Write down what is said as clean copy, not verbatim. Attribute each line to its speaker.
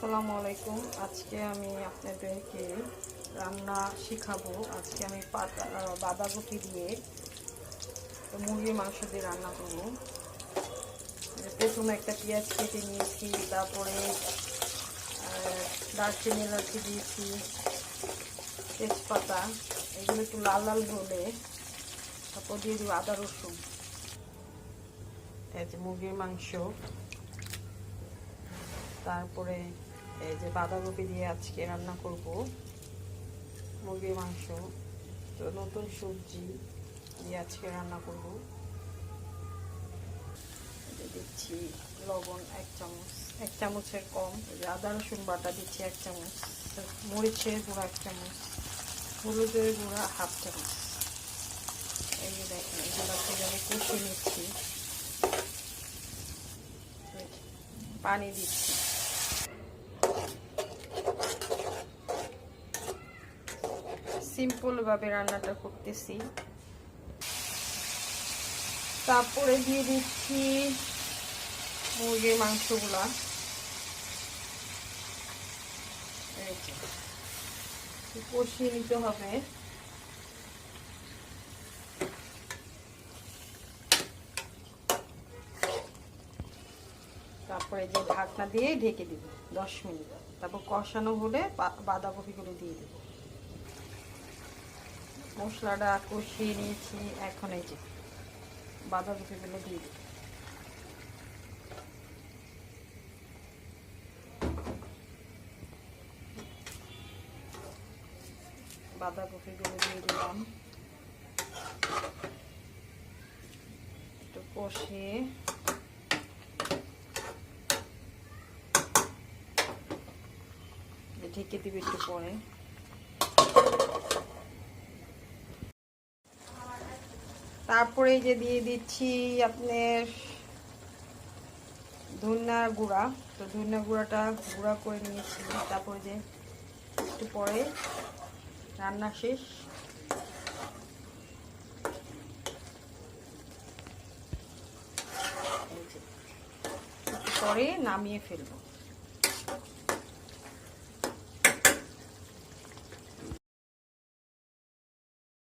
Speaker 1: আসসালামু আলাইকুম। আজকে আমি আপনাদেরকে রান্না শিখাবো। আজকে আমি বাঁধাকপি দিয়ে মুরগির মাংস দিয়ে রান্না করবো। প্রথমে একটা পেঁয়াজ কেটে নিয়েছি, তারপরে দারচিনি এলাচি দিয়েছি, তেজপাতা, এগুলো একটু লাল লাল হলে তারপর দিয়ে দিব আদা রসুন। এই যে মুরগির মাংস, তারপরে এই যে বাঁধাকপি দিয়ে আজকে রান্না করব মুরগির মাংস। তো নতুন সবজি দিয়ে আজকে রান্না করব। দিচ্ছি লবণ 1 চামচ, 1 চামচের কম। আদা রসুন বাটা দিচ্ছি 1 চামচ, মরিচের গুঁড়া 1 চামচ, হলুদের গুঁড়া 1/2 চামচ। এই যে দেখেন, এগুলো সেভাবে কষিয়ে নিচ্ছি। পানি দিচ্ছি। সিম্পল ভাবে রান্নাটা করতেছি। তারপরে দিয়ে দিচ্ছি মুরগির মাংসগুলা। কষিয়ে নিতে হবে। তারপরে যে ঢাকনা দিয়ে ঢেকে দিব 10 মিনিট। তারপর কষানো হলে বাঁধাকপিগুলো দিয়ে দিব। মশলাটা কষিয়ে নিয়েছি, এখন এই যে বাঁধাকপিগুলো দিয়ে দিব। বাঁধাকপিগুলো দিয়ে দিলাম, একটু কষিয়ে ঢেকে দিবে একটু পরে। তারপরে এই যে দিয়ে দিচ্ছি আপনার ধনিয়া গুঁড়া। তো ধনিয়া গুঁড়াটা গুঁড়া করে নিয়েছি। তারপরে যে একটু পরে রান্না শেষ। পরে নামিয়ে ফেলবো।